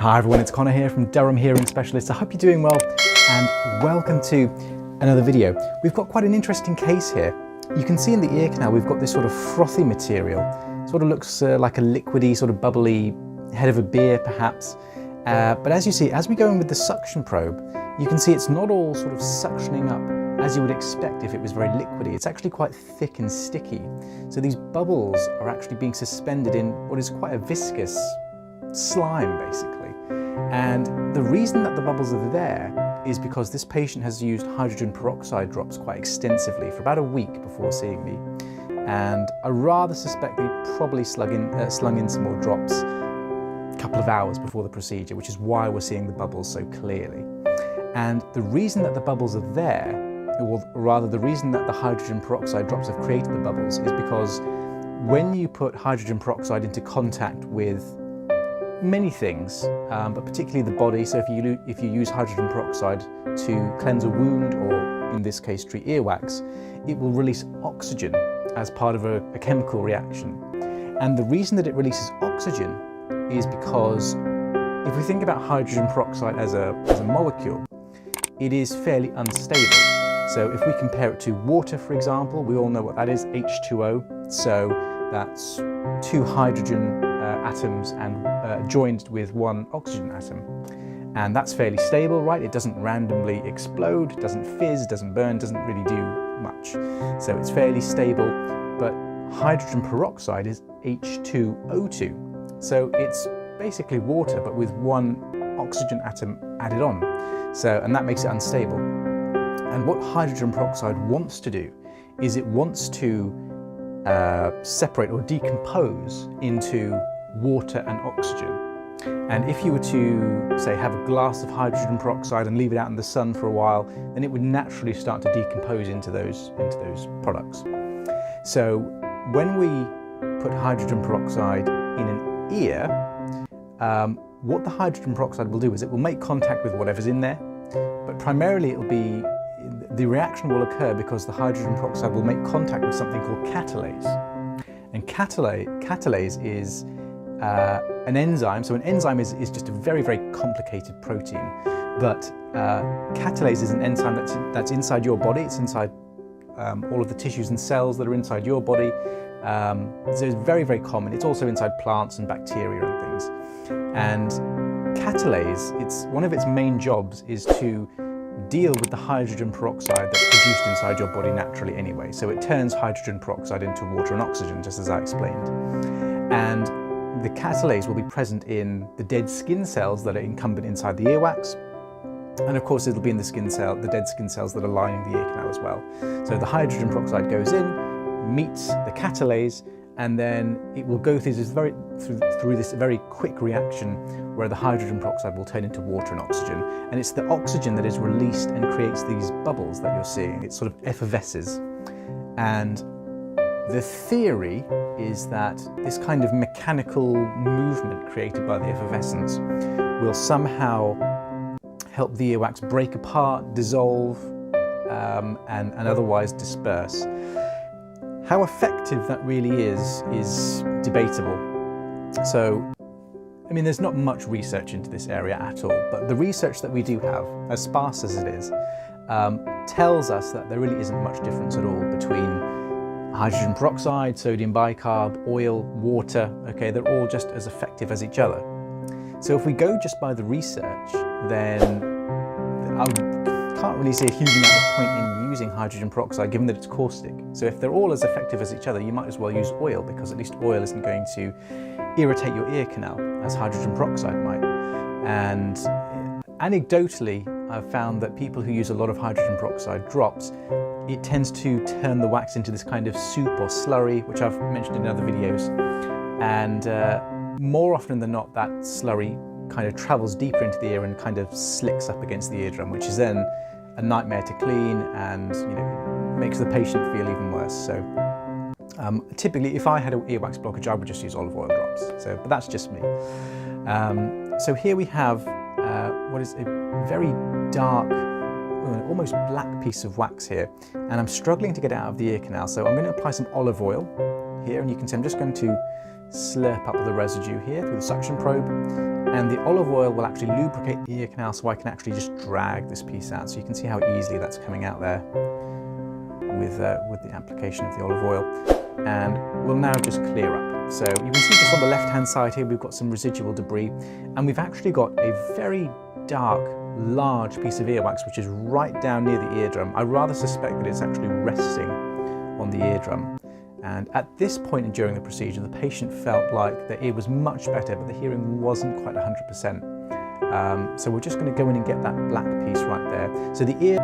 Hi everyone, it's Connor here from Durham Hearing Specialists. I hope you're doing well and welcome to another video. We've got quite an interesting case here. You can see in the ear canal we've got this sort of frothy material. Sort of looks like a liquidy, sort of bubbly head of a beer perhaps. But as you see, as we go in with the suction probe, you can see it's not all sort of suctioning up as you would expect if it was very liquidy. It's actually quite thick and sticky. So these bubbles are actually being suspended in what is quite a viscous slime basically. And the reason that the bubbles are there is because this patient has used hydrogen peroxide drops quite extensively for about a week before seeing me. And I rather suspect they probably slung in some more drops a couple of hours before the procedure, which is why we're seeing the bubbles so clearly. And the reason that the bubbles are there, or rather the reason that the hydrogen peroxide drops have created the bubbles, is because when you put hydrogen peroxide into contact with many things, but particularly the body, so if you use hydrogen peroxide to cleanse a wound, or in this case treat earwax, it will release oxygen as part of a chemical reaction. And the reason that it releases oxygen is because if we think about hydrogen peroxide as a molecule, it is fairly unstable. So if we compare it to water, for example, we all know what that is, H2O. So that's two hydrogen atoms and joined with one oxygen atom. And that's fairly stable, right? It doesn't randomly explode, doesn't fizz, doesn't burn, doesn't really do much. So it's fairly stable, but hydrogen peroxide is H2O2. So it's basically water, but with one oxygen atom added on. And that makes it unstable. And what hydrogen peroxide wants to do is it wants to separate or decompose into water and oxygen. And if you were to, say, have a glass of hydrogen peroxide and leave it out in the sun for a while, then it would naturally start to decompose into those products. So when we put hydrogen peroxide in an ear, what the hydrogen peroxide will do is it will make contact with whatever's in there, but primarily the reaction will occur because the hydrogen peroxide will make contact with something called catalase. And catalase is an enzyme. So an enzyme is just a very, very complicated protein. But catalase is an enzyme that's inside your body. It's inside all of the tissues and cells that are inside your body. So it's very, very common. It's also inside plants and bacteria and things. And catalase, one of its main jobs is to deal with the hydrogen peroxide that's produced inside your body naturally anyway. So it turns hydrogen peroxide into water and oxygen, just as I explained. And the catalase will be present in the dead skin cells that are incumbent inside the earwax. And of course it'll be in the dead skin cells that are lining the ear canal as well. So the hydrogen peroxide goes in, meets the catalase, and then it will go through this very quick reaction where the hydrogen peroxide will turn into water and oxygen. And it's the oxygen that is released and creates these bubbles that you're seeing. It sort of effervesces. And the theory is that this kind of mechanical movement created by the effervescence will somehow help the earwax break apart, dissolve, and otherwise disperse. How effective that really is debatable. So, I mean, there's not much research into this area at all, but the research that we do have, as sparse as it is, tells us that there really isn't much difference at all between hydrogen peroxide, sodium bicarb, oil, water. Okay, they're all just as effective as each other. So if we go just by the research, then I can't really see a huge amount of point in using hydrogen peroxide given that it's caustic. So if they're all as effective as each other, you might as well use oil, because at least oil isn't going to irritate your ear canal as hydrogen peroxide might. And anecdotally, I've found that people who use a lot of hydrogen peroxide drops, it tends to turn the wax into this kind of soup or slurry, which I've mentioned in other videos. And more often than not, that slurry kind of travels deeper into the ear and kind of slicks up against the eardrum, which is then a nightmare to clean and makes the patient feel even worse. So typically, if I had an earwax blockage, I would just use olive oil drops. But that's just me. So here we have what is a very dark, almost black piece of wax here, and I'm struggling to get it out of the ear canal. So I'm going to apply some olive oil here, and you can see I'm just going to slurp up the residue here through the suction probe, and the olive oil will actually lubricate the ear canal, so I can actually just drag this piece out. So you can see how easily that's coming out there with the application of the olive oil. And we'll now just clear up. So you can see just on the left-hand side here, we've got some residual debris, and we've actually got a very dark, large piece of earwax, which is right down near the eardrum. I rather suspect that it's actually resting on the eardrum. And at this point during the procedure, the patient felt like the ear was much better, but the hearing wasn't quite 100%. So we're just going to go in and get that black piece right there. So the ear